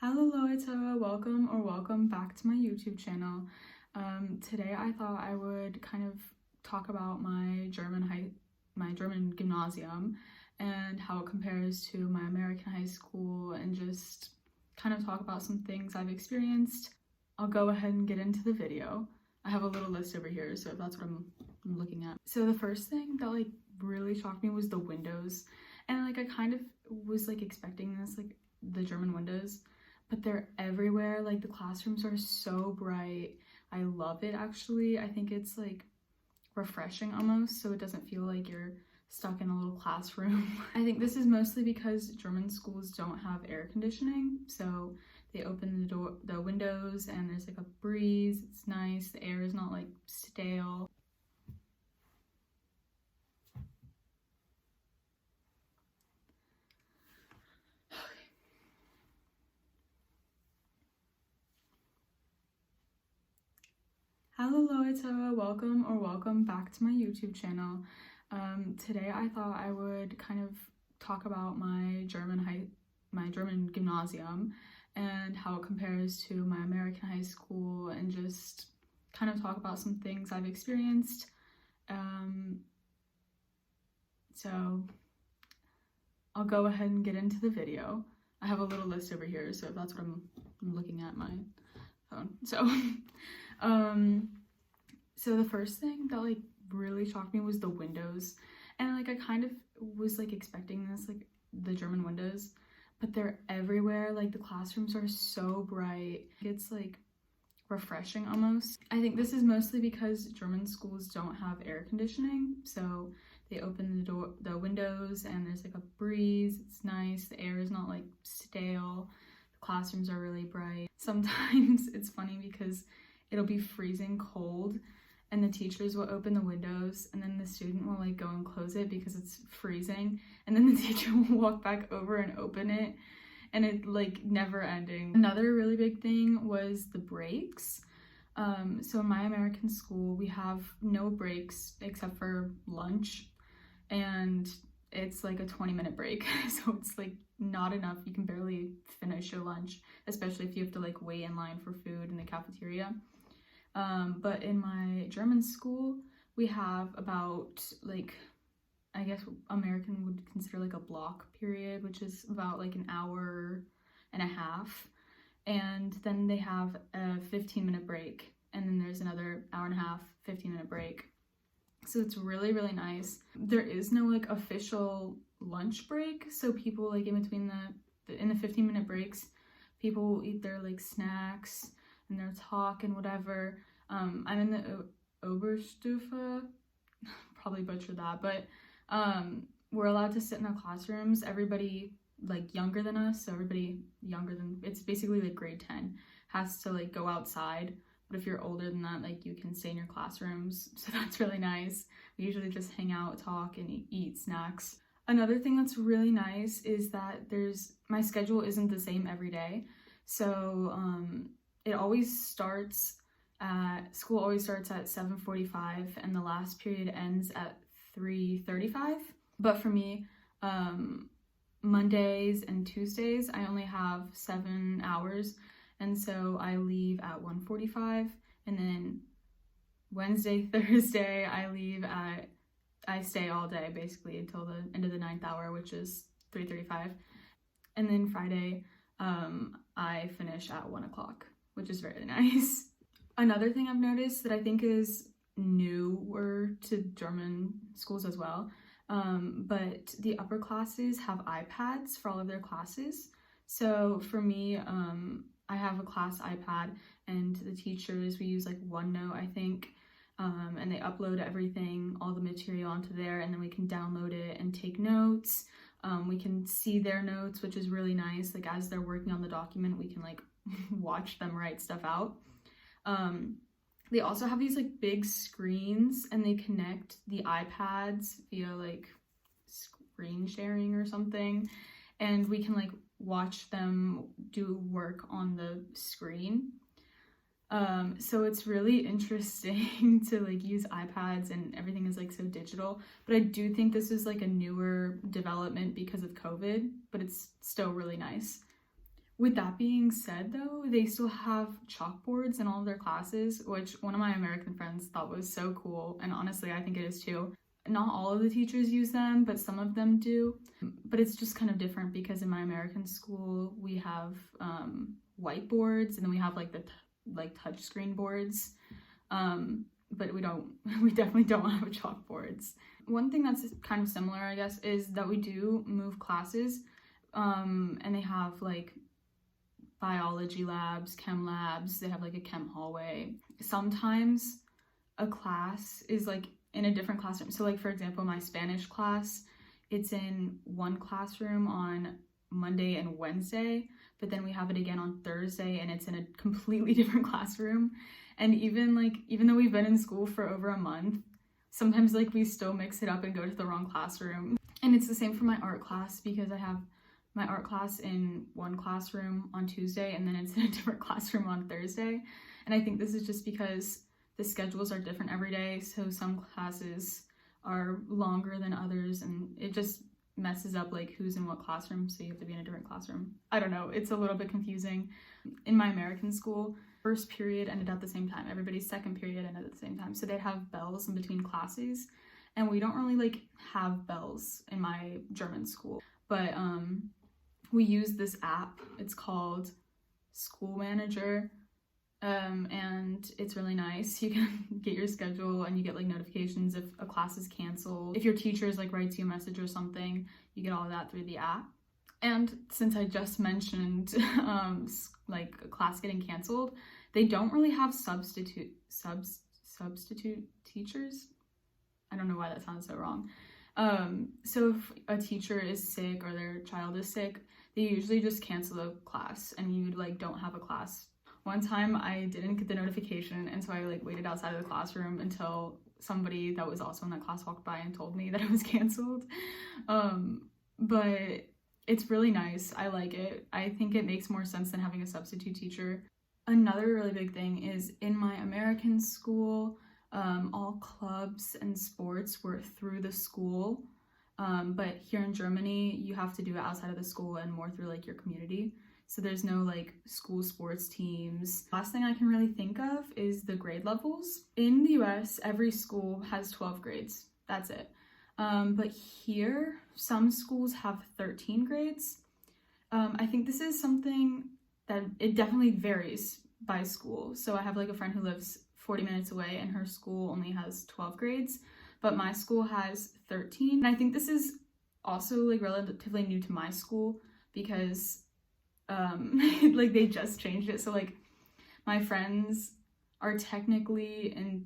Hello Leute, welcome back to my YouTube channel. Today I thought I would kind of talk about my German Gymnasium and how it compares to my American high school and just kind of talk about some things I've experienced. I'll go ahead and get into the video. I have a little list over here, so that's what I'm looking at. So the first thing that really shocked me was the windows, and I kind of was expecting this, the German windows, but they're everywhere. The classrooms are so bright. I love it, actually. I think it's refreshing almost, so it doesn't feel like you're stuck in a little classroom. I think this is mostly because German schools don't have air conditioning, so they open the windows and there's a breeze. It's nice. The air is not stale. Hello Leute, welcome back to my YouTube channel. Today I thought I would kind of talk about my German Gymnasium and how it compares to my American high school and just kind of talk about some things I've experienced. So I'll go ahead and get into the video. I have a little list over here, so that's what I'm looking at, my phone. So the first thing that really shocked me was the windows, and I kind of was expecting this, the German windows, but they're everywhere. The classrooms are so bright. It's refreshing almost. I think this is mostly because German schools don't have air conditioning, so they open the windows and there's a breeze. It's nice. The air is not stale. The classrooms are really bright. Sometimes it's funny because it'll be freezing cold and the teachers will open the windows and then the student will go and close it because it's freezing, and then the teacher will walk back over and open it, and it never ending. Another really big thing was the breaks. So in my American school we have no breaks except for lunch, and it's a 20-minute break. So it's not enough. You can barely finish your lunch, especially if you have to wait in line for food in the cafeteria. But in my German school, we have about I guess American would consider a block period, which is about an hour and a half. And then they have a 15-minute break. And then there's another hour and a half, 15-minute break. So it's really, really nice. There is no official lunch break. So people in between in the 15-minute breaks, people will eat their snacks and their talk and whatever. I'm in the Oberstufe, probably butchered that, but we're allowed to sit in our classrooms. Everybody younger than us, so everybody younger than, it's basically grade 10, has to go outside. But if you're older than that, you can stay in your classrooms, so that's really nice. We usually just hang out, talk, and eat snacks. Another thing that's really nice is that my schedule isn't the same every day. So it always starts school always starts at 7:45 and the last period ends at 3:35. But for me, Mondays and Tuesdays, I only have 7 hours, and so I leave at 1:45, and then Wednesday, Thursday, I stay all day basically until the end of the 9th hour, which is 3:35, and then Friday, I finish at 1 o'clock, which is very nice. Another thing I've noticed that I think is newer to German schools as well, but the upper classes have iPads for all of their classes. So for me, I have a class iPad, and the teachers, we use OneNote, I think, and they upload everything, all the material onto there, and then we can download it and take notes. We can see their notes, which is really nice. As they're working on the document, we can watch them write stuff out. They also have these big screens, and they connect the iPads via screen sharing or something, and we can watch them do work on the screen. So it's really interesting to use iPads, and everything is so digital, but I do think this is a newer development because of COVID, but it's still really nice. With that being said, though, they still have chalkboards in all of their classes, which one of my American friends thought was so cool, and honestly, I think it is too. Not all of the teachers use them, but some of them do. But it's just kind of different because in my American school, we have whiteboards, and then we have like the touchscreen boards. But we definitely don't have chalkboards. One thing that's kind of similar, I guess, is that we do move classes, and they have like biology labs, chem labs, they have like a chem hallway. Sometimes a class is like in a different classroom. So like, for example, my Spanish class, it's in one classroom on Monday and Wednesday, but then we have it again on Thursday and it's in a completely different classroom. And even though we've been in school for over a month, sometimes like we still mix it up and go to the wrong classroom. And it's the same for my art class, because I have my art class in one classroom on Tuesday and then it's in a different classroom on Thursday. And I think this is just because the schedules are different every day, so some classes are longer than others and it just messes up like who's in what classroom, so you have to be in a different classroom. I don't know, it's a little bit confusing. In my American school, first period ended at the same time, everybody's second period ended at the same time, so they'd have bells in between classes, and we don't really like have bells in my German school, but we use this app. It's called School Manager, and it's really nice. You can get your schedule and you get like notifications if a class is canceled. If your teacher's like writes you a message or something, you get all of that through the app. And since I just mentioned like a class getting canceled, they don't really have substitute teachers. I don't know why that sounds so wrong. So if a teacher is sick or their child is sick, they usually just cancel the class and you like don't have a class. One time I didn't get the notification, and so I like waited outside of the classroom until somebody that was also in that class walked by and told me that it was canceled. But it's really nice. I like it. I think it makes more sense than having a substitute teacher. Another really big thing is in my American school, all clubs and sports were through the school. But here in Germany, you have to do it outside of the school and more through like your community. So there's no like school sports teams. Last thing I can really think of is the grade levels. In the US, every school has 12 grades. That's it. But here, some schools have 13 grades. I think this is something that it definitely varies by school. So I have like a friend who lives 40 minutes away and her school only has 12 grades, but my school has 13. And I think this is also like relatively new to my school because like they just changed it. So like my friends are technically in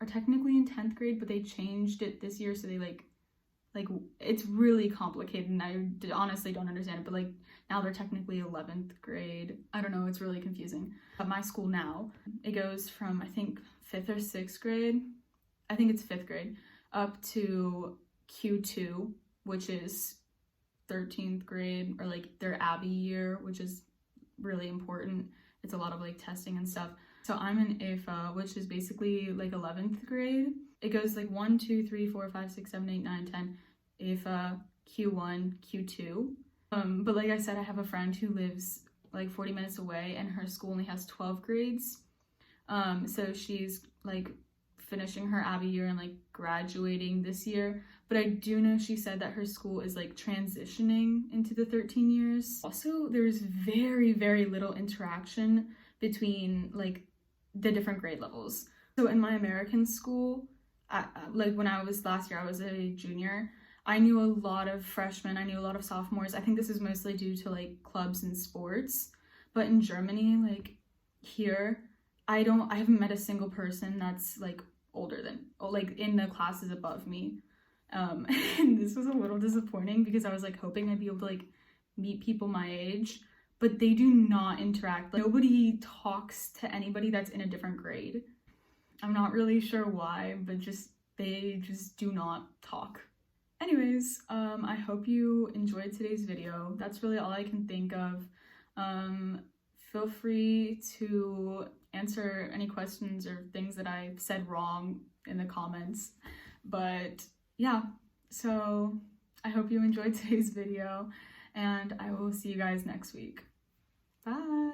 10th grade, but they changed it this year, so they like it's really complicated and I honestly don't understand it, but like now they're technically 11th grade. I don't know, it's really confusing. At my school now, it goes from I think 5th or 6th grade, I think it's 5th grade, up to Q2, which is 13th grade, or like their Abby year, which is really important. It's a lot of like testing and stuff. So I'm in IFA, which is basically like 11th grade. It goes like 1, 2, 3, 4, 5, 6, 7, 8, 9, 10, IFA, Q1, Q2. But like I said, I have a friend who lives like 40 minutes away and her school only has 12 grades. So she's like finishing her Abby year and like graduating this year. But I do know she said that her school is like transitioning into the 13 years. Also, there's very, very little interaction between like the different grade levels. So in my American school, like when I was last year, I was a junior, I knew a lot of freshmen, I knew a lot of sophomores. I think this is mostly due to like clubs and sports. But in Germany, like here, I haven't met a single person that's like older than, like in the classes above me. And this was a little disappointing because I was like hoping I'd be able to like meet people my age, but they do not interact. Like, nobody talks to anybody that's in a different grade. I'm not really sure why, but they just do not talk. Anyways, I hope you enjoyed today's video. That's really all I can think of. Feel free to answer any questions or things that I said wrong in the comments. But yeah, so I hope you enjoyed today's video and I will see you guys next week. Bye.